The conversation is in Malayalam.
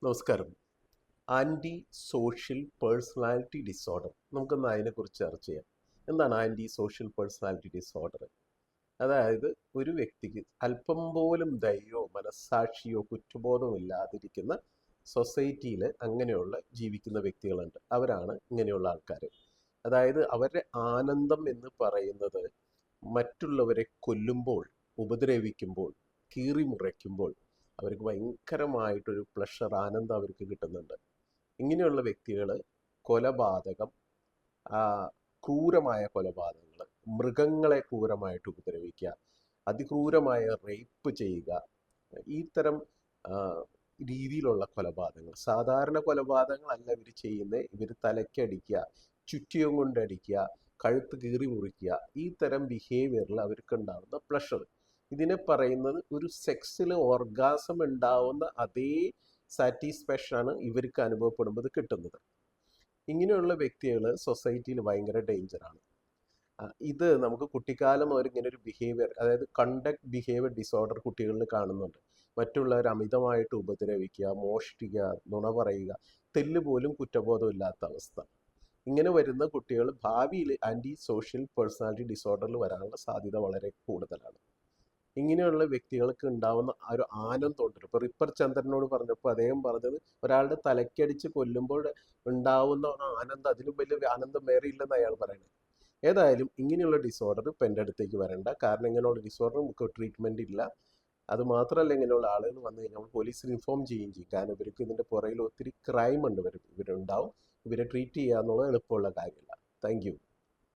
നമസ്കാരം. Anti social personality disorder. നമുക്കൊന്ന് അതിനെക്കുറിച്ച് ചർച്ച ചെയ്യാം. എന്താണ് ആൻറ്റി സോഷ്യൽ പേഴ്സണാലിറ്റി ഡിസോർഡർ? അതായത് ഒരു വ്യക്തിക്ക് അല്പം പോലും ധൈര്യമോ മനസ്സാക്ഷിയോ കുറ്റബോധമോ ഇല്ലാതിരിക്കുന്ന സൊസൈറ്റിയിൽ അങ്ങനെയുള്ള ജീവിക്കുന്ന വ്യക്തികളുണ്ട്. അവരാണ് ഇങ്ങനെയുള്ള ആൾക്കാർ. അതായത് അവരുടെ ആനന്ദം എന്ന് പറയുന്നത് മറ്റുള്ളവരെ കൊല്ലുമ്പോൾ, ഉപദ്രവിക്കുമ്പോൾ, കീറിമുറയ്ക്കുമ്പോൾ അവർക്ക് ഭയങ്കരമായിട്ടൊരു പ്ലഷർ, ആനന്ദം അവർക്ക് കിട്ടുന്നുണ്ട്. ഇങ്ങനെയുള്ള വ്യക്തികൾ കൊലപാതകം, ക്രൂരമായ കൊലപാതകങ്ങൾ, മൃഗങ്ങളെ ക്രൂരമായിട്ട് ഉപദ്രവിക്കുക, അതിക്രൂരമായ റേപ്പ് ചെയ്യുക, ഇത്തരം രീതിയിലുള്ള കൊലപാതകങ്ങൾ. സാധാരണ കൊലപാതകങ്ങളല്ല ഇവർ ചെയ്യുന്നത്. ഇവർ തലയ്ക്കടിക്കുക, ചുറ്റിയും കൊണ്ടടിക്കുക, കഴുത്ത് കീറി മുറിക്കുക, ഈ തരം ബിഹേവിയറിൽ അവർക്ക് ഉണ്ടാകുന്ന പ്ലഷർ. ഇതിനെ പറയുന്നത് ഒരു സെക്സിൽ ഓർഗാസം ഉണ്ടാവുന്ന അതേ സാറ്റിസ്ഫാക്ഷനാണ് ഇവർക്ക് അനുഭവപ്പെടുമ്പോൾ കിട്ടുന്നത്. ഇങ്ങനെയുള്ള വ്യക്തികൾ സൊസൈറ്റിയിൽ ഭയങ്കര ഡേഞ്ചറാണ്. ഇത് നമുക്ക് കുട്ടിക്കാലം മുതൽ ഇങ്ങനെ ഒരു ബിഹേവിയർ, അതായത് കണ്ടക്ട് ബിഹേവിയർ ഡിസോർഡർ കുട്ടികളിൽ കാണുന്നുണ്ട്. മറ്റുള്ളവർ അമിതമായിട്ട് ഉപദ്രവിക്കുക, മോഷ്ടിക്കുക, നുണ പറയുക, തെല്ല് പോലും കുറ്റബോധമില്ലാത്ത അവസ്ഥ. ഇങ്ങനെ വരുന്ന കുട്ടികൾ ഭാവിയിൽ ആൻറ്റി സോഷ്യൽ പേഴ്സണാലിറ്റി ഡിസോർഡറിൽ വരാനുള്ള സാധ്യത വളരെ കൂടുതലാണ്. ഇങ്ങനെയുള്ള വ്യക്തികൾക്ക് ഉണ്ടാവുന്ന ആ ഒരു ആനന്ദമുണ്ട്. ഇപ്പോൾ റിപ്പർ ചന്ദ്രനോട് പറഞ്ഞപ്പോൾ അദ്ദേഹം പറഞ്ഞത് ഒരാളുടെ തലയ്ക്കടിച്ച് കൊല്ലുമ്പോൾ ഉണ്ടാവുന്ന ആനന്ദം, അതിലും വലിയ ആനന്ദം വേറെ ഇല്ലെന്ന് അയാൾ പറയുന്നത്. ഏതായാലും ഇങ്ങനെയുള്ള ഡിസോർഡർ ഇപ്പം എൻ്റെ അടുത്തേക്ക് വരണ്ട. കാരണം ഇങ്ങനെയുള്ള ഡിസോർഡർ നമുക്ക് ട്രീറ്റ്മെൻറ്റ് ഇല്ല. അത് മാത്രമല്ല, ഇങ്ങനെയുള്ള ആളുകൾ വന്നു കഴിഞ്ഞാൽ നമ്മൾ പോലീസിൽ ഇൻഫോം ചെയ്യുകയും ചെയ്യും. കാരണം ഇവർക്ക് ഇതിൻ്റെ പുറകിൽ ഒത്തിരി ക്രൈം ഉണ്ട്. ഇവരുണ്ടാവും. ഇവരെ ട്രീറ്റ് ചെയ്യുക എന്നുള്ളത് എളുപ്പമുള്ള കാര്യമല്ല. Thank you.